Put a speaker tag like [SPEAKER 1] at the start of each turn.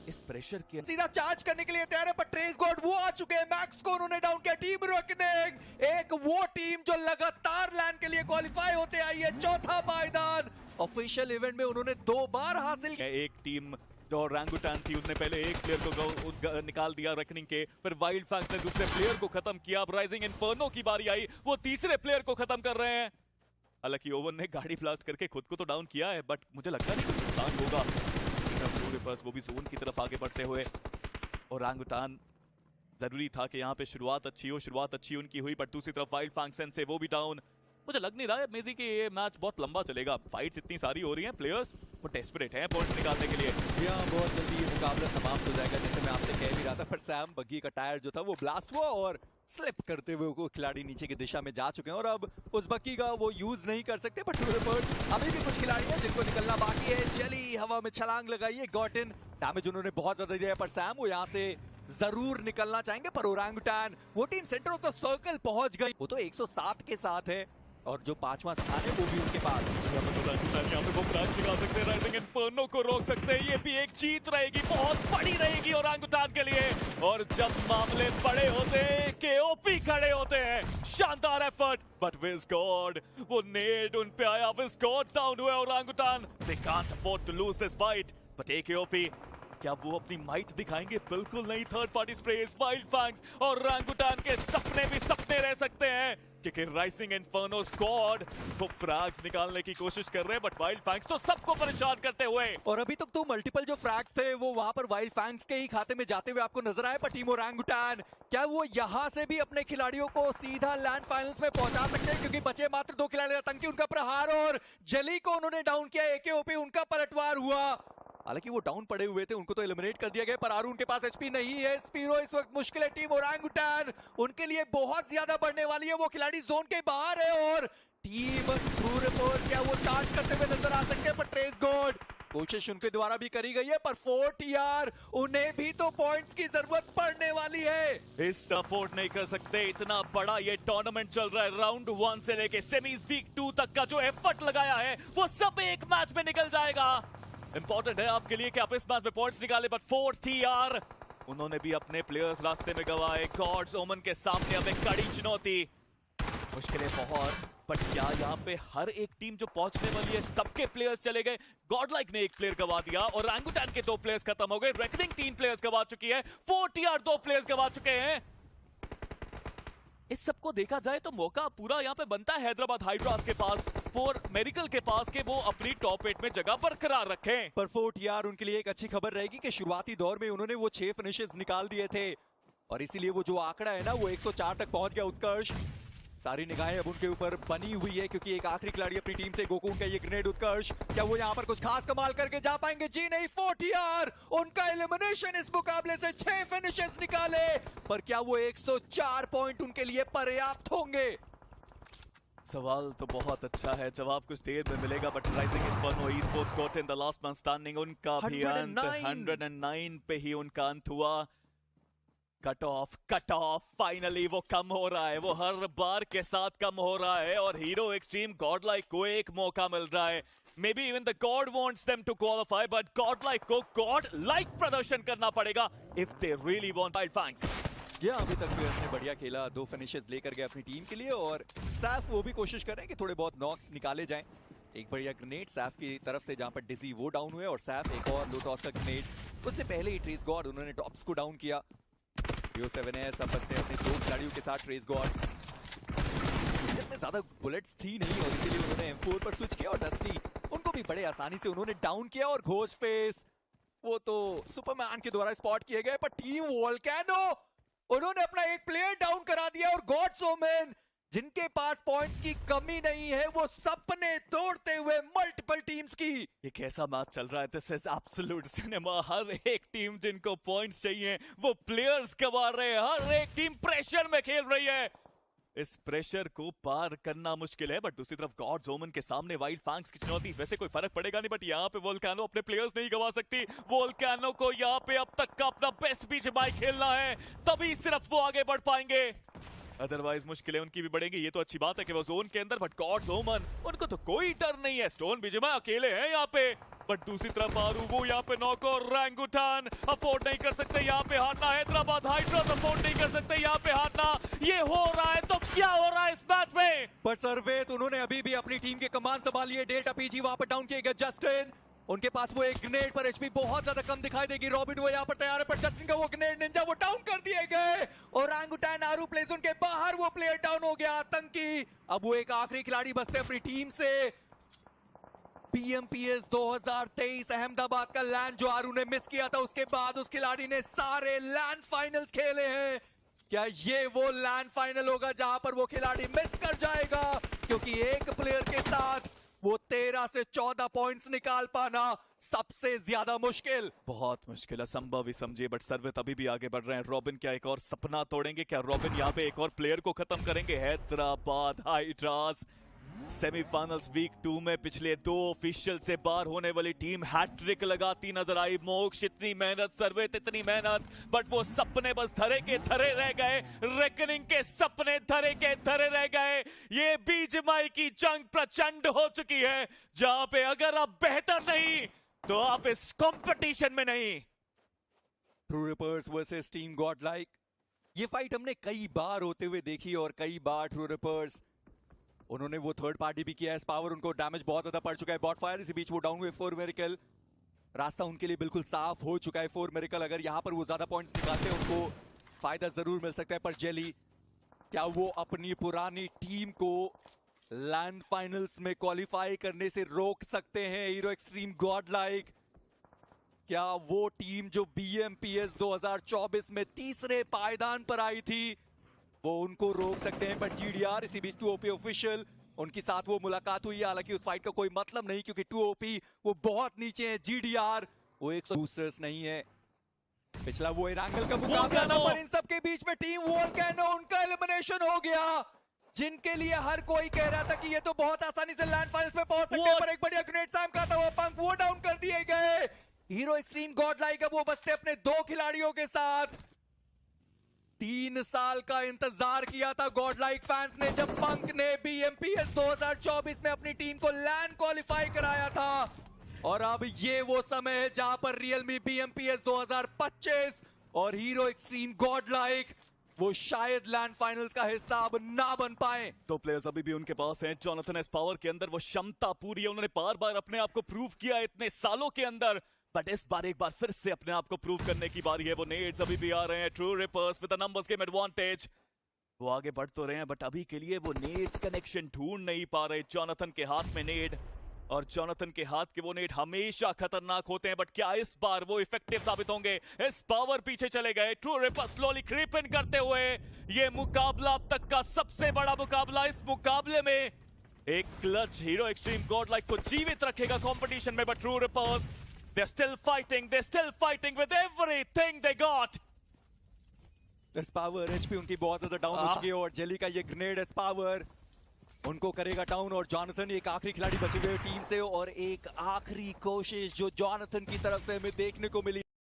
[SPEAKER 1] इस प्रेशर के
[SPEAKER 2] सीधा चार्ज करने के लिए तैयार है, पर ट्रेस गॉड वो आ चुके हैं। मैक्स को उन्होंने डाउन किया। टीम रेकनिंग एक वो टीम जो लगातार लैंड के लिए क्वालिफाई होते आई है। चौथा पायदान ऑफिशियल इवेंट में उन्होंने 2 बार हासिल किया।
[SPEAKER 1] एक टीम जो ओरांगुटान थी उसने पहले एक प्लेयर को निकाल दिया रेकनिंग के, फिर वाइल्ड फैंग्स ने दूसरे प्लेयर को खत्म किया। अब राइजिंग इन्फर्नो की बारी आई, वो तीसरे प्लेयर को खत्म कर रहे हैं। हालांकि ओवन ने गाड़ी ब्लास्ट करके खुद को तो डाउन किया है, बट मुझे लगता नहीं कुछ नुकसान होगा। वो भी जोन की तरफ आगे बढ़ते हुए। ओरांगुटान जरूरी था कि यहाँ पे शुरुआत अच्छी उनकी हुई, बट दूसरी तरफ वाइल्ड फैंग्स से वो भी डाउन। मुझे लग नहीं रहा है मेजी कि ये मैच बहुत लंबा चलेगा। फाइट्स इतनी सारी हो रही हैं, प्लेयर्स वो डेस्परेट हैं पॉइंट्स निकालने के लिए।
[SPEAKER 2] बहुत जल्दी ये मुकाबला समाप्त हो जाएगा, जैसे मैं आपसे कह भी रहा था। पर सैम बग्गी का टायर जो था वो ब्लास्ट हुआ और स्लिप करते हुए वो खिलाड़ी नीचे की दिशा में जा चुके हैं और अब उस बग्गी का वो यूज नहीं कर सकते। बट अभी भी कुछ खिलाड़ी हैं जिनको निकलना बाकी है। जली हवा में छलांग लगाई है। गॉटिन डैमेज उन्होंने बहुत ज्यादा दिया है, पर सैम वो यहाँ से जरूर निकलना चाहेंगे। पर ओरांगुटान वो team centre of the circle पहुंच गई। वो तो 107 के साथ है और जो 5वां स्थान है वो भी उनके पास।
[SPEAKER 1] यहाँ पे वो फ्लैश निकाल सकते हैं, राइजिंग इन्फर्नो को रोक सकते हैं। ये भी एक जीत रहेगी, बहुत बड़ी रहेगी ओरांगुटान के लिए। और जब मामले बड़े होते हैं, केओपी खड़े होते हैं। शानदार एफर्ट, बट विज़गॉड वो नेड उन पे आया। विज़गॉड डाउन हुए orangutan. They can't afford to lose this fight, but KOP क्या वो अपनी माइट दिखाएंगे? बिल्कुल नहीं। थर्ड पार्टी स्प्रेस, वाइल्ड फैंग्स और ओरांगुटान के सपने भी सपने रह सकते हैं, क्योंकि राइजिंग इन्फर्नो स्क्वाड वो फ्रैग्स निकालने की कोशिश कर रहे हैं, बट वाइल्ड फैंग्स तो सबको परेशान करते हुए।
[SPEAKER 2] और अभी तक तो मल्टीपल जो फ्रैग्स थे वो वहां पर वाइल्ड फैंग्स के ही खाते में जाते हुए आपको नजर आए। पर टीम ओरांगुटान क्या वो यहां से भी अपने खिलाड़ियों को सीधा लैंड फाइनल्स में पहुंचा सकते हैं? क्योंकि बचे मात्र 2 खिलाड़ी। आतंकी उनका प्रहार और जली को उन्होंने डाउन किया। एकेओपी उनका पलटवार हुआ। हालांकि वो डाउन पड़े हुए थे, उनको तो एलिमिनेट कर दिया गया। पर आरू उनके पास एचपी नहीं है। स्पीरो इस वक्त मुश्किल है। टीम ओरांगुटान उनके लिए बहुत ज्यादा बढ़ने वाली है। वो खिलाड़ी जोन के बाहर है और टीम ट्रू रिपोर्ट क्या वो चार्ज करते हुए नजर आ सकते हैं? पर ट्रेस गॉड कोशिश उनके द्वारा भी करी गई है, पर 4TR उन्हें भी तो पॉइंट्स की जरूरत पड़ने वाली है।
[SPEAKER 1] इस सपोर्ट नहीं कर सकते। इतना बड़ा ये टूर्नामेंट चल रहा है, राउंड 1 से लेके सेमीज वीक 2 तक का जो एफर्ट लगाया है वो सब एक मैच में निकल जाएगा। इंपॉर्टेंट है आपके लिए कि आप इस मैच में पॉइंट्स निकाले, बट 4TR उन्होंने भी अपने प्लेयर्स रास्ते में गवाए। गॉड्स ओमन के सामने अब एक कड़ी चुनौती। मुश्किलें बहुत, बट क्या यहाँ पे हर एक टीम जो पहुंचने वाली है सबके प्लेयर्स चले गए? गॉडलाइक ने एक प्लेयर गवा दिया और ओरांगुटान के 2 प्लेयर्स खत्म हो गए। रेकनिंग 3 प्लेयर्स गवा चुकी है। 4TR 2 प्लेयर्स गवा चुके हैं। इस सबको देखा जाए तो मौका पूरा यहाँ पे बनता है हैदराबाद हाइड्रास के पास, फॉर मेरिकल के पास, कि वो अपनी टॉप 8 में जगह बरकरार रखें।
[SPEAKER 2] पर 4TR उनके लिए एक अच्छी खबर रहेगी कि शुरुआती दौर में उन्होंने वो 6 फिनिशेस निकाल दिए थे और इसीलिए वो जो आंकड़ा है ना वो 104 तक पहुंच गया। उत्कर्ष सारी निगाहें अब उनके ऊपर बनी हुई है, क्योंकि एक आखिरी खिलाड़ी अपनी टीम से गोकुन का ये ग्रेनेड। उत्कर्ष क्या वो यहाँ पर कुछ खास कमाल करके जा पाएंगे? जी नहीं। 4TR उनका एलिमिनेशन इस मुकाबले से 6 फिनिशेस निकाले, पर क्या वो 104 पॉइंट उनके लिए पर्याप्त होंगे?
[SPEAKER 1] सवाल तो बहुत अच्छा है, जवाब कुछ देर में मिलेगा। But rising inferno esports court in the last man standing, उनका भी अंत 109 पे ही उनका अंत हुआ। कट ऑफ फाइनली वो कम हो रहा है, वो हर बार के साथ कम हो रहा है और हीरो एक्सट्रीम गॉडलाइक को एक मौका मिल रहा है। Maybe even the God wants them to qualify, but Godlike को गॉडलाइक प्रदर्शन करना पड़ेगा if they really want Wild Fangs.
[SPEAKER 2] अभी तक प्लेयर्स ने बढ़िया खेला, 2 फिनिशेस लेकर गए अपनी टीम के लिए और सैफ वो भी कोशिश कर रहे हैं कि थोड़े बहुत नॉक्स निकाले जाएं। एक बढ़िया ग्रेनेड सैफ की तरफ से जहां पर डिजी वो डाउन हुए और सैफ एक और लो टॉस का ग्रेनेड। उससे पहले ही ट्रेस गॉड उन्होंने टॉप्स को डाउन किया। 7S अब बचते अपने 2 खिलाड़ियों के साथ। ट्रेस गॉड इसमें ज्यादा बुलेट्स थी नहीं और इसीलिए उन्होंने M4 पर स्विच किया और डस्टी उनको भी बड़े आसानी से उन्होंने डाउन किया। और घोष फेस वो तो सुपरमैन के द्वारा स्पॉट किए गए, पर टीम वोल्केनो उन्होंने अपना एक प्लेयर डाउन करा दिया और गॉड्स ओमेन जिनके पास पॉइंट्स की कमी नहीं है वो सपने तोड़ते हुए मल्टीपल टीम्स की।
[SPEAKER 1] ये कैसा मैच चल रहा है? This is absolute cinema. हर एक टीम जिनको पॉइंट्स चाहिए वो प्लेयर्स गवा रहे हैं। हर एक टीम प्रेशर में खेल रही है। इस प्रेशर को पार करना मुश्किल है, बट दूसरी तरफ गॉड्स ओमन के सामने वाइल्ड फैंग्स की चुनौती। वैसे कोई फर्क पड़ेगा नहीं, बट यहाँ पे वोल्केनो अपने प्लेयर्स नहीं गवा सकती। वोल्केनो को यहाँ पे अब तक का अपना बेस्ट बीच बाई खेलना है, तभी सिर्फ वो आगे बढ़ पाएंगे। अदरवाइज मुश्किलें उनकी भी बढ़ेंगी। ये तो अच्छी बात है कि वो जोन के अंदर, बट गॉड्स ओमन उनको तो कोई डर नहीं है। स्टोन बिजमा अकेले हैं यहाँ पे। बट दूसरी तरफ आरू वो यहाँ पे नॉक और रैंगुटान अफोर्ड नहीं कर सकते यहाँ पे हारना। हैदराबाद हाइड्रोस अफोर्ड नहीं कर सकते यहाँ पे हारना। ये हो रहा है तो क्या हो रहा है इस मैच में?
[SPEAKER 2] पर सर्वेत उन्होंने अभी भी अपनी टीम के कमान संभाली है। डेल्टा पीजी वहां पर डाउन किए गए। जस्टिन उनके पास वो एक ग्रेनेड पर एचपी बहुत ज्यादा कम दिखाई देगी। रॉबिन वो यहाँ पर तैयार है पर जस्टिन का वो ग्रेनेड निंजा वो डाउन कर दिए गए और रैंगुटान आरू प्लेस उनके बाहर वो प्लेयर डाउन हो गया। आतंकी अब वो एक आखिरी खिलाड़ी बचते अपनी टीम से। BMPS 2023 अहमदाबाद का लैंड जो आरू ने मिस किया था उसके बाद उस खिलाड़ी ने सारे लैंड फाइनल्स खेले हैं। क्या ये वो लैंड फाइनल होगा जहां पर वो खिलाड़ी मिस कर जाएगा? क्योंकि एक प्लेयर के साथ वो 13 से 14 पॉइंट्स निकाल पाना सबसे ज्यादा मुश्किल,
[SPEAKER 1] बहुत मुश्किल, असंभव ही समझिए। बट सर्वित अभी भी आगे बढ़ रहे हैं। रॉबिन क्या एक और सपना तोड़ेंगे? क्या रॉबिन यहाँ पे एक और प्लेयर को खत्म करेंगे? हैदराबाद हाइड्रास सेमीफाइनल्स वीक 2 में पिछले 2 ऑफिशियल से बाहर होने वाली टीम हैट्रिक लगाती नजर आई। मोक्ष इतनी मेहनत, सर्वित इतनी मेहनत, बट वो सपने बस धरे के धरे रह गए। रेकनिंग के सपने धरे के धरे रह गए। ये बीजमाई की जंग प्रचंड हो चुकी है जहां पे अगर आप बेहतर नहीं तो आप इस कंपटीशन में नहीं।
[SPEAKER 2] True reapers versus team Godlike, ये फाइट हमने कई बार होते हुए देखी और कई बार ट्रू रिपर्स उन्होंने वो थर्ड पार्टी भी किया है। पावर उनको डैमेज बहुत ज्यादा पड़ चुका है। बॉट फायर इसी बीच वो डाउन हुए। 4 मेरिकल रास्ता उनके लिए बिल्कुल साफ हो चुका है। 4 मेरिकल अगर यहां पर वो ज्यादा पॉइंट्स निकालते हैं उनको फायदा जरूर मिल सकता है। पर जेली क्या वो अपनी पुरानी टीम को लैंड फाइनल्स में क्वालिफाई करने से रोक सकते हैं? हीरो एक्सट्रीम गॉडलाइक, क्या वो टीम जो BMPS 2024 में तीसरे पायदान पर आई थी वो उनको रोक सकते हैं? बट GDR इसी बीच 2OP ऑफिशियल उनके साथ वो मुलाकात हुई है। हालांकि उस फाइट का कोई मतलब नहीं क्योंकि 2OP वो बहुत नीचे है। GDR वो 100 बूस्टर्स नहीं है। पिछला वो एरांगल का मुकाबला था पर इन सब के बीच में टीम वोल्केनो उनका एलिमिनेशन हो गया, जिनके लिए हर कोई कह रहा था कि ये तो बहुत आसानी से लैंड फाइनल्स में पहुंच सकते हैं। पर एक बढ़िया ग्रेनेड सैम का था वो पंख वो डाउन कर दिए गए। हीरो एक्सट्रीम गॉडलाइक अब वो बचते अपने 2 खिलाड़ियों के साथ। 3 साल का इंतजार किया था गॉडलाइक फैंस ने जब पंक ने BMPS 2024 में अपनी टीम को लैंड क्वालिफाई कराया था और अब ये वो समय है जहां पर रियलमी BMPS 2025 और हीरो एक्सट्रीम गॉडलाइक वो शायद लैंड फाइनल्स का हिस्सा अब ना बन पाए।
[SPEAKER 1] 2 प्लेयर्स अभी भी उनके पास हैं। जॉनथन एस पावर के अंदर वो क्षमता पूरी है। उन्होंने बार बार अपने आप को प्रूव किया इतने सालों के अंदर, बट इस बार एक बार फिर से अपने आप को प्रूव करने की बारी है। वो नेड्स अभी भी आ रहे हैं। True reapers with the numbers game advantage वो आगे बढ़ तो रहे हैं बट अभी के लिए वो नेड्स कनेक्शन ढूंढ नहीं पा रहे। जॉनथन के हाथ में नेड और जॉनथन के हाथ के वो नेड हमेशा खतरनाक होते हैं, बट क्या इस बार वो इफेक्टिव साबित होंगे? इस पावर पीछे चले गए। True Rippers slowly creep in करते हुए ये मुकाबला अब तक का सबसे बड़ा मुकाबला। इस मुकाबले में एक क्लच हीरो एक्सट्रीम गॉडलाइक को जीवित रखेगा कंपटीशन में, but true reapers they're still fighting with everything they got.
[SPEAKER 2] S power HP उनकी बहुत ज्यादा डाउन हो चुकी है और जेली का ये ग्रेनेड एस पावर उनको करेगा डाउन। और जॉनथन एक आखिरी खिलाड़ी बचे हुए टीम से और एक आखिरी कोशिश जो जॉनथन की तरफ से हमें देखने को मिली।